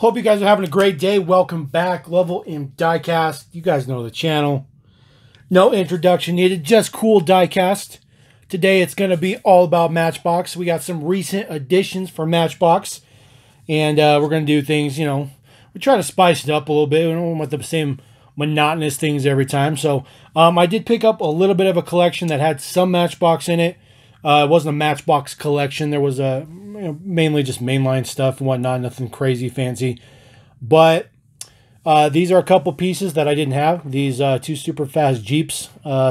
Hope you guys are having a great day. Welcome back. Level M Diecast. You guys know the channel. No introduction needed. Just cool diecast. Today it's going to be all about Matchbox. We got some recent additions for Matchbox. And we're going to do things, you know, we try to spice it up a little bit. We don't want the same monotonous things every time. So I did pick up a little bit of a collection that had some Matchbox in it. It wasn't a Matchbox collection. There was mainly just mainline stuff and whatnot. Nothing crazy fancy. But these are a couple pieces that I didn't have. These two super fast Jeeps,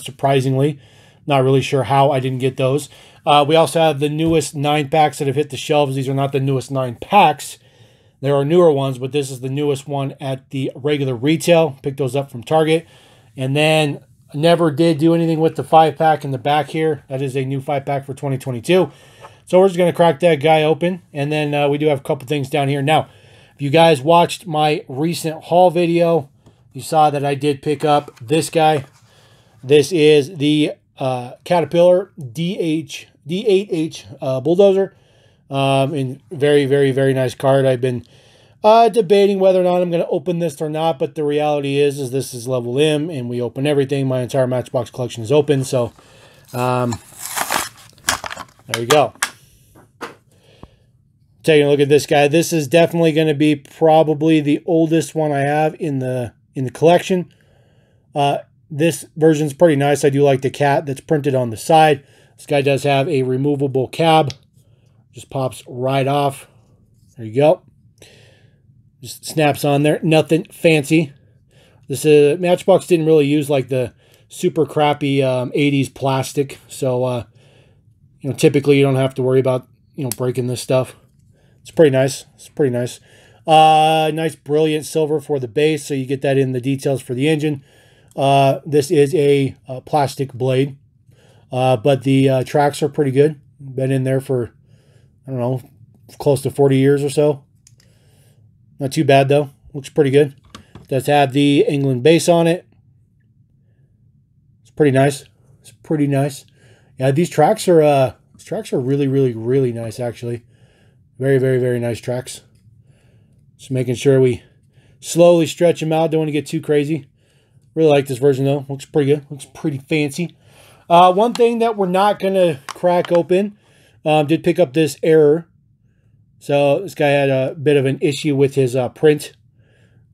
surprisingly. Not really sure how I didn't get those. We also have the newest 9-packs that have hit the shelves. These are not the newest 9-packs. There are newer ones, but this is the newest one at the regular retail. Picked those up from Target. And then never did do anything with the 5-pack in the back here. That is a new 5-pack for 2022. So we're just going to crack that guy open. And then we do have a couple things down here. Now, if you guys watched my recent haul video, you saw that I did pick up this guy. This is the Caterpillar D8H Bulldozer. And very, very, very nice card. I've been debating whether or not I'm going to open this or not, but the reality is this is level M, and we open everything. My entire Matchbox collection is open, so there you go. Taking a look at this guy. This is definitely going to be probably the oldest one I have in the collection. This version's pretty nice. I do like the cat that's printed on the side. This guy does have a removable cab. Just pops right off. There you go. Just snaps on there. Nothing fancy. This Matchbox didn't really use like the super crappy 80s plastic. So, you know, typically you don't have to worry about, you know, breaking this stuff. It's pretty nice. It's pretty nice. Nice brilliant silver for the base. So you get that in the details for the engine. This is a plastic blade. But the tracks are pretty good. Been in there for, I don't know, close to 40 years or so. Not too bad, though. Looks pretty good. Does have the England base on it. It's pretty nice. It's pretty nice. Yeah, these tracks are really, really, really nice, actually. Very, very, very nice tracks. Just making sure we slowly stretch them out. Don't want to get too crazy. Really like this version, though. Looks pretty good. Looks pretty fancy. One thing that we're not going to crack open, did pick up this error. So this guy had a bit of an issue with his print.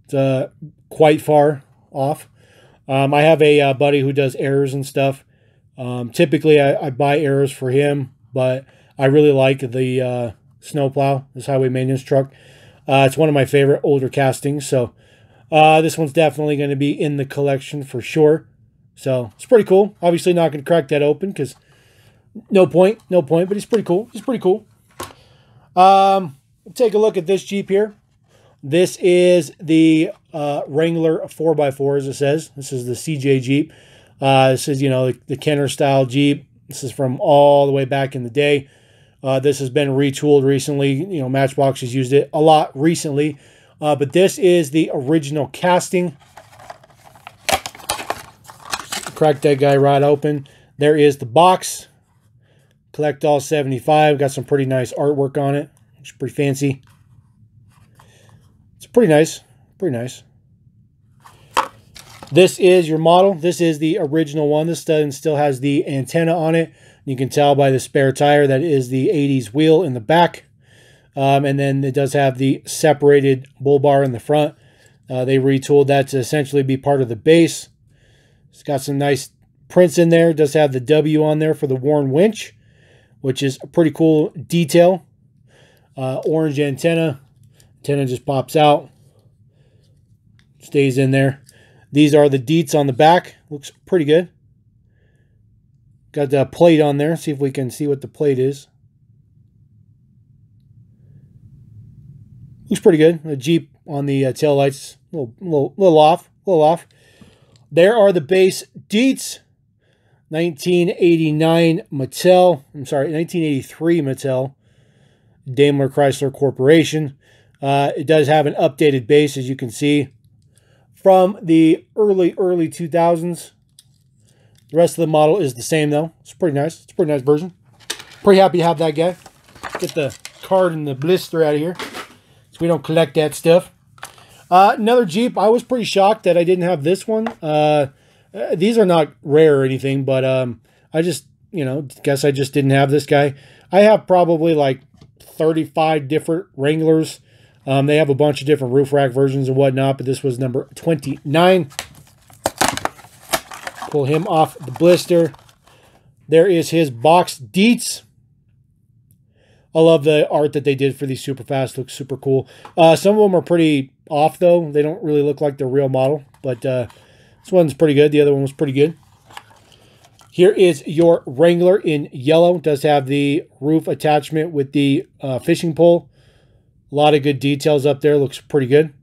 It's quite far off. I have a buddy who does errors and stuff. Typically, I buy errors for him, but I really like the snowplow, this highway maintenance truck. It's one of my favorite older castings, so this one's definitely going to be in the collection for sure. So it's pretty cool. Obviously not going to crack that open because no point, but he's pretty cool. He's pretty cool. Take a look at this Jeep here. This is the Wrangler 4x4, as it says. This is the CJ Jeep. This is, you know, the Kenner style Jeep. This is from all the way back in the day. This has been retooled recently. You know, Matchbox has used it a lot recently. But this is the original casting. Crack that guy right open. There is the box. Collect all 75. Got some pretty nice artwork on it. It's pretty fancy. It's pretty nice. Pretty nice. This is your model. This is the original one. This still has the antenna on it. You can tell by the spare tire that is the 80s wheel in the back. And then it does have the separated bull bar in the front. They retooled that to essentially be part of the base. It's got some nice prints in there. It does have the W on there for the worn winch, which is a pretty cool detail. Orange antenna. Antenna just pops out. Stays in there. These are the deets on the back. Looks pretty good. Got the plate on there. See if we can see what the plate is. Looks pretty good. The Jeep on the tail lights, a little off. There are the base deets. 1989 Mattel. I'm sorry, 1983 Mattel. Daimler Chrysler Corporation. It does have an updated base, as you can see, from the early 2000s. The rest of the model is the same, though. It's pretty nice. It's a pretty nice version. Pretty happy to have that guy. Get the card and the blister out of here. So we don't collect that stuff. Another Jeep. I was pretty shocked that I didn't have this one. These are not rare or anything, but I just, you know, guess I just didn't have this guy. I have probably like 35 different Wranglers. They have a bunch of different roof rack versions and whatnot, but this was number 29. Pull him off the blister. There is his box deets. I love the art that they did for these super fast. Looks super cool. Some of them are pretty off, though. They don't really look like the real model, but this one's pretty good. The other one was pretty good. Here is your Wrangler in yellow. It does have the roof attachment with the fishing pole. A lot of good details up there. Looks pretty good.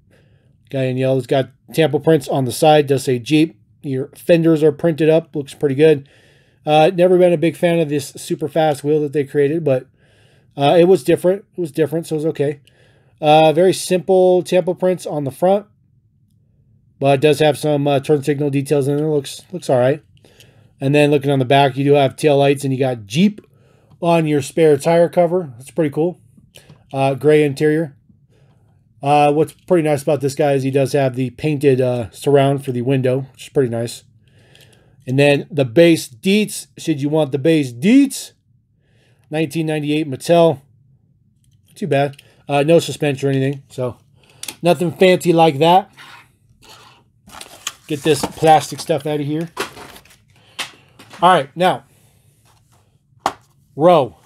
Guy in yellow has got Tampa prints on the side. Does say Jeep. Your fenders are printed up. Looks pretty good. Never been a big fan of this super fast wheel that they created, but it was different. It was different, so it was okay. Very simple Tampa prints on the front, but it does have some turn signal details in there. Looks all right. And then looking on the back, you do have tail lights, and you got Jeep on your spare tire cover. That's pretty cool. Gray interior. What's pretty nice about this guy is he does have the painted surround for the window, which is pretty nice. And then the base deets, should you want the base deets, 1998 Mattel. Not too bad. No suspension or anything, so nothing fancy like that. Get this plastic stuff out of here. All right, now, row.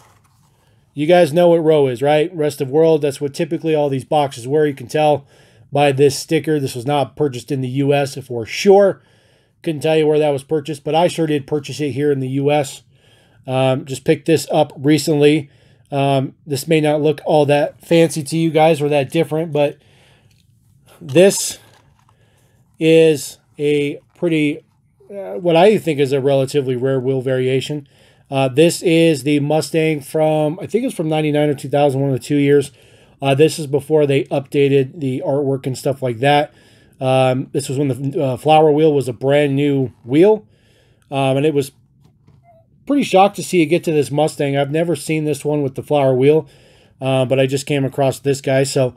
You guys know what row is, right? Rest of world, that's what typically all these boxes were. You can tell by this sticker. This was not purchased in the U.S. for sure. Couldn't tell you where that was purchased, but I sure did purchase it here in the U.S. Just picked this up recently. This may not look all that fancy to you guys or that different, but this is a pretty, what I think is a relatively rare wheel variation. This is the Mustang from, I think it was from 99 or 2000, one of the 2 years. This is before they updated the artwork and stuff like that. This was when the flower wheel was a brand new wheel. And it was pretty shocked to see it get to this Mustang. I've never seen this one with the flower wheel, but I just came across this guy. So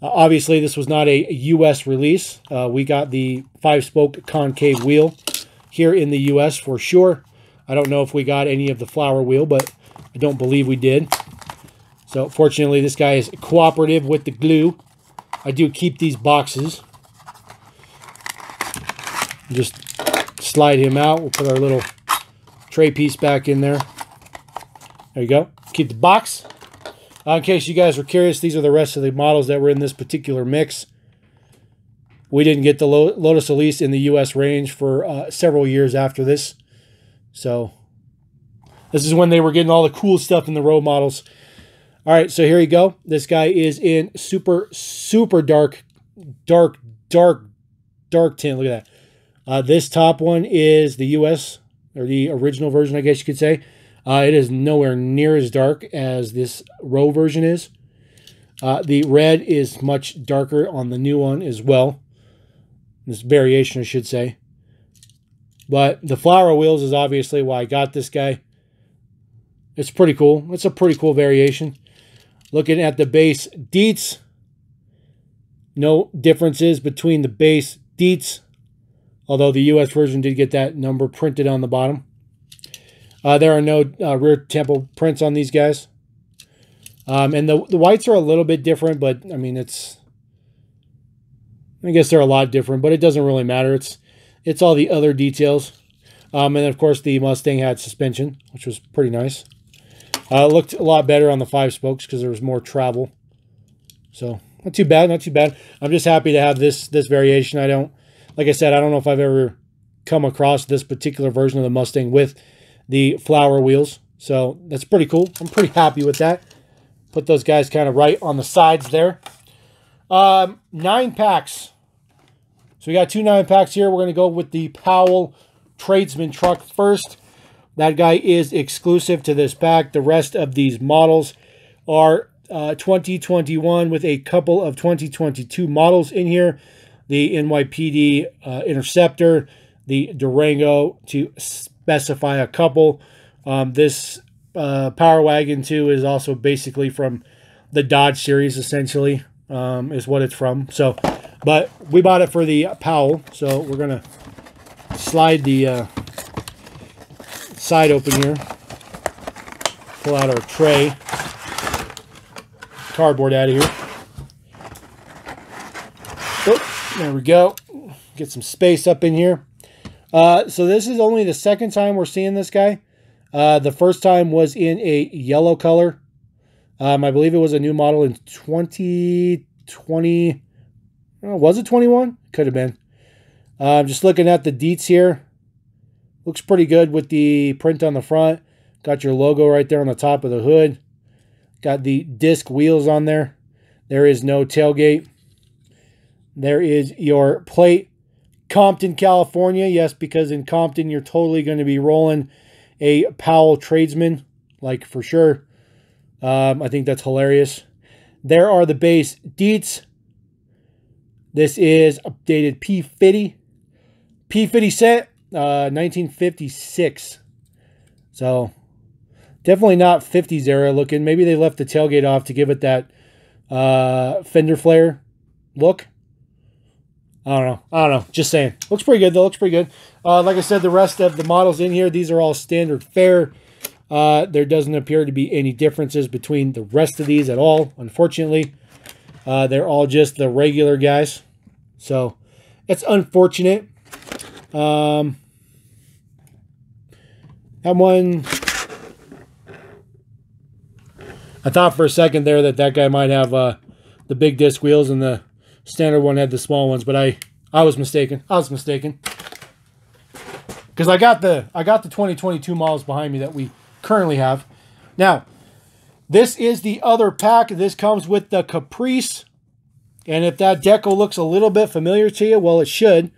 obviously this was not a U.S. release. We got the 5-spoke concave wheel here in the U.S. for sure. I don't know if we got any of the flower wheel, but I don't believe we did. So fortunately, this guy is cooperative with the glue. I do keep these boxes. Just slide him out. We'll put our little tray piece back in there. There you go. Keep the box. In case you guys were curious, these are the rest of the models that were in this particular mix. We didn't get the Lotus Elise in the U.S. range for several years after this. So this is when they were getting all the cool stuff in the road models. All right, so here you go. This guy is in super, super dark tint. Look at that. This top one is the U.S. or the original version, I guess you could say. It is nowhere near as dark as this Row version is. The red is much darker on the new one as well. This variation, I should say. But the flower wheels is obviously why I got this guy. It's pretty cool. It's a pretty cool variation. Looking at the base deets. No differences between the base deets. Although the U.S. version did get that number printed on the bottom. There are no rear temple prints on these guys. And the whites are a little bit different, but I mean, I guess they're a lot different, but it doesn't really matter. It's all the other details. And of course, the Mustang had suspension, which was pretty nice. It looked a lot better on the 5 spokes because there was more travel. So, not too bad, not too bad. I'm just happy to have this variation. Like I said, I don't know if I've ever come across this particular version of the Mustang with the flower wheels. So, that's pretty cool. I'm pretty happy with that. Put those guys kind of right on the sides there. 9 packs. So we got 2 9-packs here. We're going to go with the Powell Tradesman truck first. That guy is exclusive to this pack. The rest of these models are 2021 with a couple of 2022 models in here. The NYPD Interceptor, the Durango, to specify a couple. This Power Wagon 2 is also basically from the Dodge series, essentially. is what it's from. So, but we bought it for the Powell, so we're gonna slide the side open here. Pull out our tray, cardboard out of here. Oh, there we go. Get some space up in here. So this is only the second time we're seeing this guy. The first time was in a yellow color. I believe it was a new model in 2020. Oh, was it 21? Could have been. Just looking at the deets here. Looks pretty good with the print on the front. Got your logo right there on the top of the hood. Got the disc wheels on there. There is no tailgate. There is your plate. Compton, California. Yes, because in Compton, you're totally going to be rolling a Powell tradesman. Like, for sure. I think that's hilarious. There are the base deets. This is updated P50. P50 set, 1956. So, definitely not 50s era looking. Maybe they left the tailgate off to give it that fender flare look. I don't know. Just saying. Looks pretty good, though. Looks pretty good. Like I said, the rest of the models in here, these are all standard fare. There doesn't appear to be any differences between the rest of these at all, unfortunately. They're all just the regular guys. So, it's unfortunate. That one, I thought for a second there that guy might have the big disc wheels and the standard one had the small ones, but I was mistaken. Because I got the 2022 models behind me that we currently have. Now, this is the other pack. This comes with the Caprice. And if that decal looks a little bit familiar to you, well, it should.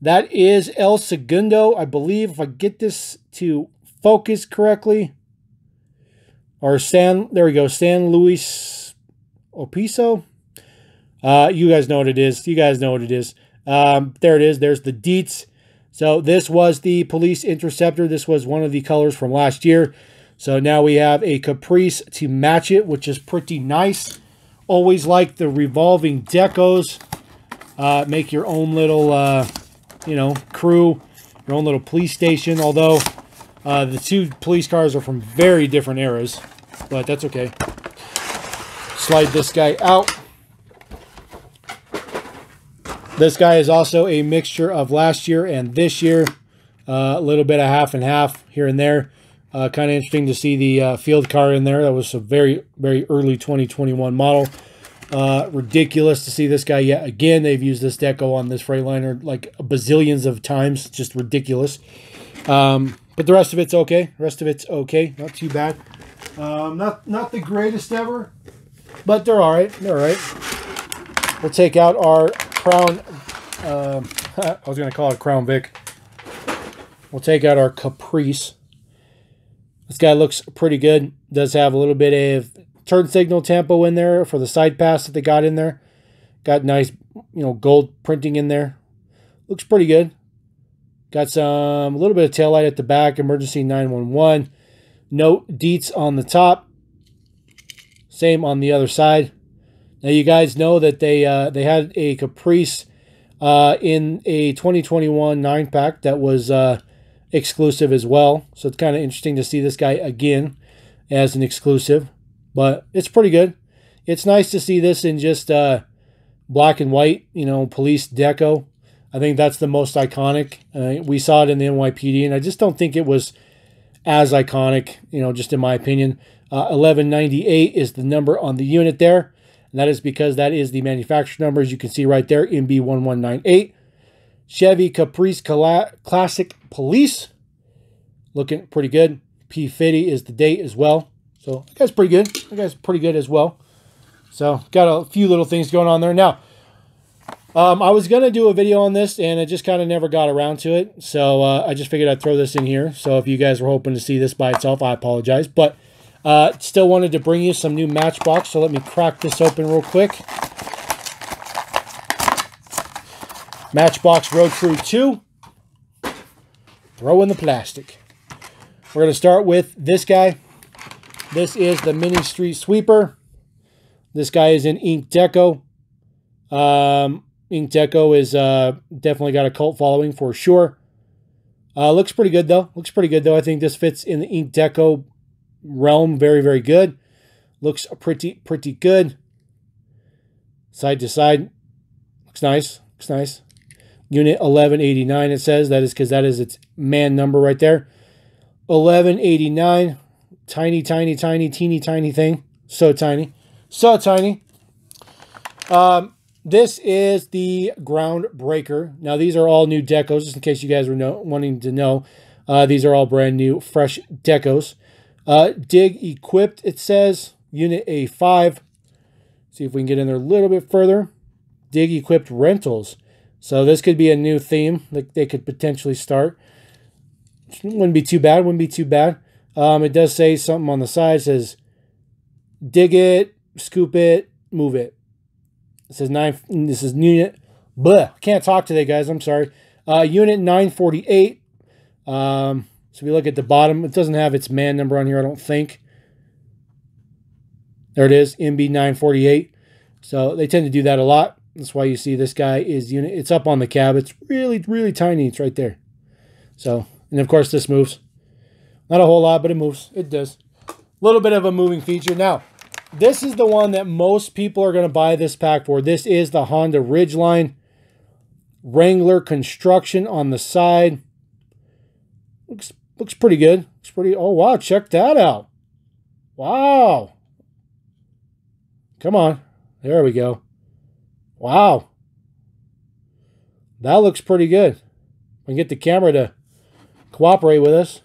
That is El Segundo, I believe, if I get this to focus correctly. Or there we go, San Luis Obispo. You guys know what it is. There it is. There's the deets. So this was the police interceptor. This was one of the colors from last year. So now we have a Caprice to match it, which is pretty nice. Always like the revolving decos. Make your own little, crew, your own little police station. Although the two police cars are from very different eras, but that's okay. Slide this guy out. This guy is also a mixture of last year and this year. A little bit of half and half here and there. Kind of interesting to see the field car in there. That was a very, very early 2021 model. Ridiculous to see this guy yet again. They've used this deco on this Freightliner like bazillions of times. Just ridiculous. But the rest of it's okay. Not too bad. Not the greatest ever, but they're all right. We'll take out our Crown. I was going to call it Crown Vic. We'll take out our Caprice. This guy looks pretty good. Does have a little bit of turn signal tempo in there for the side pass that they got in there. Got nice, gold printing in there. Looks pretty good. Got a little bit of taillight at the back. Emergency 911. No deets on the top. Same on the other side. Now you guys know that they had a Caprice in a 2021 9-pack that was exclusive as well. So it's kind of interesting to see this guy again as an exclusive. But it's pretty good. It's nice to see this in just black and white, police deco. I think that's the most iconic. We saw it in the NYPD, and I just don't think it was as iconic, just in my opinion. 1198 is the number on the unit there. And that is because that is the manufacturer number, as you can see right there, MB1198. Chevy Caprice Classic Police. Looking pretty good. P50 is the date as well. So, that guy's pretty good. That guy's pretty good as well. So, got a few little things going on there. Now, I was going to do a video on this, and I just kind of never got around to it. So, I just figured I'd throw this in here. So, if you guys were hoping to see this by itself, I apologize. But, still wanted to bring you some new Matchbox. So, let me crack this open real quick. Matchbox Road Crew 2. Throw in the plastic. We're going to start with this guy. This is the Mini Street Sweeper. This guy is in ink deco. Ink deco is definitely got a cult following for sure. Looks pretty good though. Looks pretty good though. I think this fits in the ink deco realm very, very good. Looks pretty good. Side to side. Looks nice. Looks nice. Unit 1189 it says. That is because that is its man number right there. 1189. Tiny, tiny, tiny, teeny tiny thing. So tiny. So tiny. This is the Groundbreaker. Now, these are all new decos, just in case you guys were wanting to know. These are all brand new, fresh decos. Dig equipped, it says. Unit A5. See if we can get in there a little bit further. Dig equipped rentals. So this could be a new theme that they could potentially start. Wouldn't be too bad. Wouldn't be too bad. It does say something on the side. It says, dig it, scoop it, move it. It says 9. This is unit. Bleh, can't talk today, guys. I'm sorry. Unit 948. So we look at the bottom. It doesn't have its man number on here, I don't think. There it is, MB 948. So they tend to do that a lot. That's why you see this guy is unit. It's up on the cab. It's really, really tiny. It's right there. So, and of course this moves. Not a whole lot, but it moves. It does. A little bit of a moving feature. Now, this is the one that most people are going to buy this pack for. This is the Honda Ridgeline. Wrangler construction on the side. Looks pretty good. Looks pretty. Oh, wow. Check that out. Wow. Come on. There we go. Wow. That looks pretty good. We can get the camera to cooperate with us.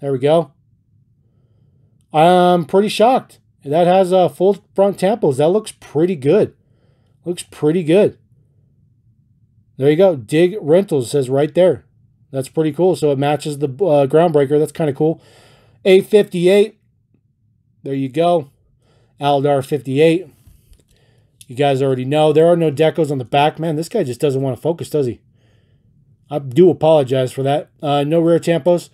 There we go. I'm pretty shocked. That has full front tampos. That looks pretty good. Looks pretty good. There you go. Dig Rentals says right there. That's pretty cool. So it matches the Groundbreaker. That's kind of cool. A58. There you go. Aldar 58. You guys already know. There are no decos on the back. Man, this guy just doesn't want to focus, does he? I do apologize for that. No rear tampos.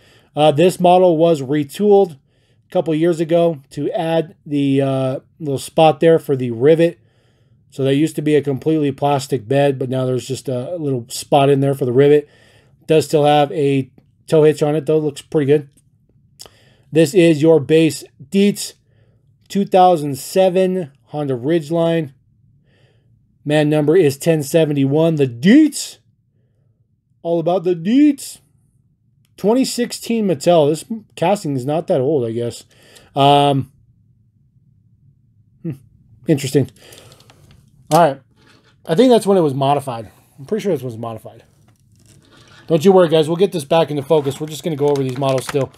This model was retooled a couple years ago to add the little spot there for the rivet. So there used to be a completely plastic bed, but now there's just a little spot in there for the rivet. Does still have a tow hitch on it, though. Looks pretty good. This is your base Dietz 2007 Honda Ridgeline. Man number is 1071. The Dietz. All about the Dietz. 2016 Mattel. This casting is not that old, I guess. Interesting. All right. I think that's when it was modified. I'm pretty sure this was modified. Don't you worry, guys. We'll get this back into focus. We're just going to go over these models still.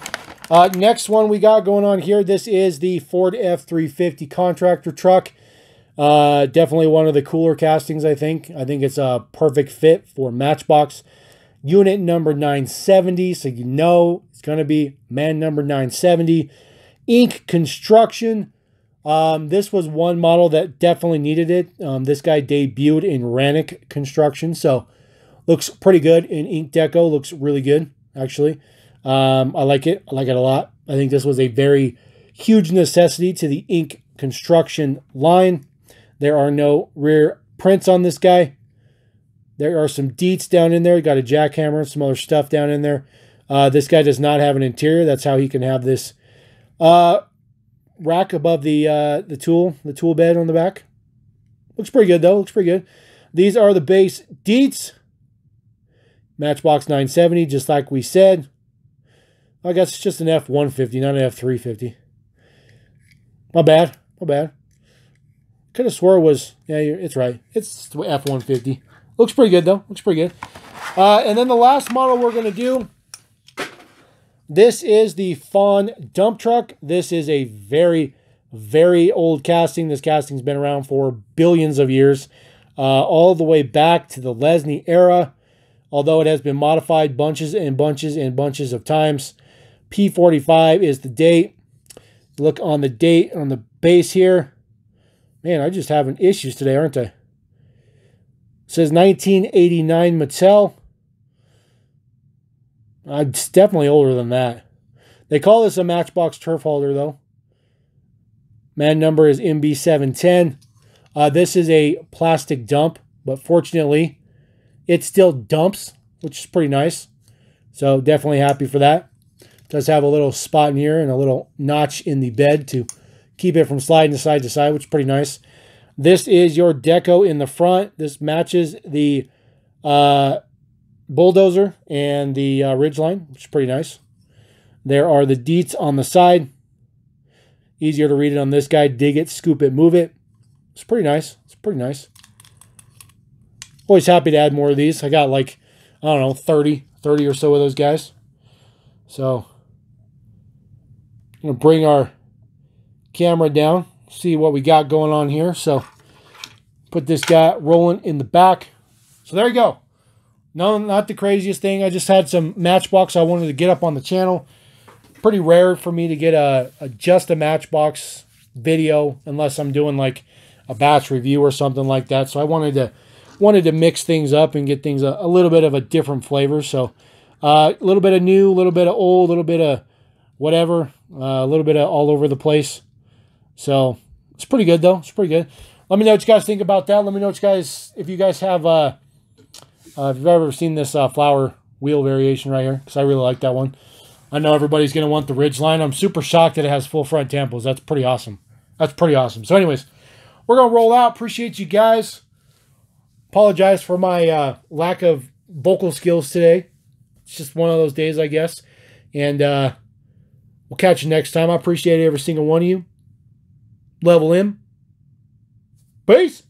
Next one we got going on here. This is the Ford F350 Contractor truck. Definitely one of the cooler castings, I think. I think it's a perfect fit for Matchbox. Unit number 970, so you know it's going to be man number 970. Ink construction. This was one model that definitely needed it. This guy debuted in Rannick construction, so looks pretty good in ink deco. Looks really good, actually. I like it. I like it a lot. I think this was a very huge necessity to the ink construction line. There are no rear prints on this guy. There are some Dietz down in there. Got a jackhammer and some other stuff down in there. This guy does not have an interior. That's how he can have this rack above the tool bed on the back. Looks pretty good, though. Looks pretty good. These are the base Dietz. Matchbox 970, just like we said. I guess it's just an F150, not an F350. My bad. My bad. Could have swore it was... Yeah, it's right. It's F150. Looks pretty good, though. Looks pretty good. And then the last model we're going to do, this is the Fawn dump truck. This is a very, very old casting. This casting's been around for billions of years, all the way back to the Lesney era, although it has been modified bunches and bunches and bunches of times. P45 is the date. Look on the date on the base here. Man, I'm just having issues today, aren't I? It says 1989 Mattel. It's definitely older than that. They call this a Matchbox turf holder, though. Man number is MB710. This is a plastic dump, but fortunately, it still dumps, which is pretty nice. So definitely happy for that. It does have a little spot in here and a little notch in the bed to keep it from sliding side to side, which is pretty nice. This is your deco in the front. This matches the bulldozer and the Ridgeline, which is pretty nice. There are the deets on the side. Easier to read it on this guy. Dig it, scoop it, move it. It's pretty nice. It's pretty nice. Always happy to add more of these. I got like, I don't know, 30 or so of those guys. So I'm going to bring our camera down, see what we got going on here. So put this guy rolling in the back. So there you go. No, not the craziest thing. I just had some Matchbox I wanted to get up on the channel. Pretty rare for me to get just a Matchbox video unless I'm doing like a batch review or something like that. So I wanted to mix things up and get things a little bit of a different flavor. So a little bit of new, a little bit of old, a little bit of whatever, a little bit of all over the place. So it's pretty good though. It's pretty good. Let me know what you guys think about that. Let me know what you guys, if you guys have, if you've ever seen this flower wheel variation right here, because I really like that one. I know everybody's going to want the Ridgeline. I'm super shocked that it has full front tampos. That's pretty awesome. That's pretty awesome. So anyways, we're going to roll out. Appreciate you guys. Apologize for my lack of vocal skills today. It's just one of those days, I guess. And we'll catch you next time. I appreciate every single one of you. Level M. Peace.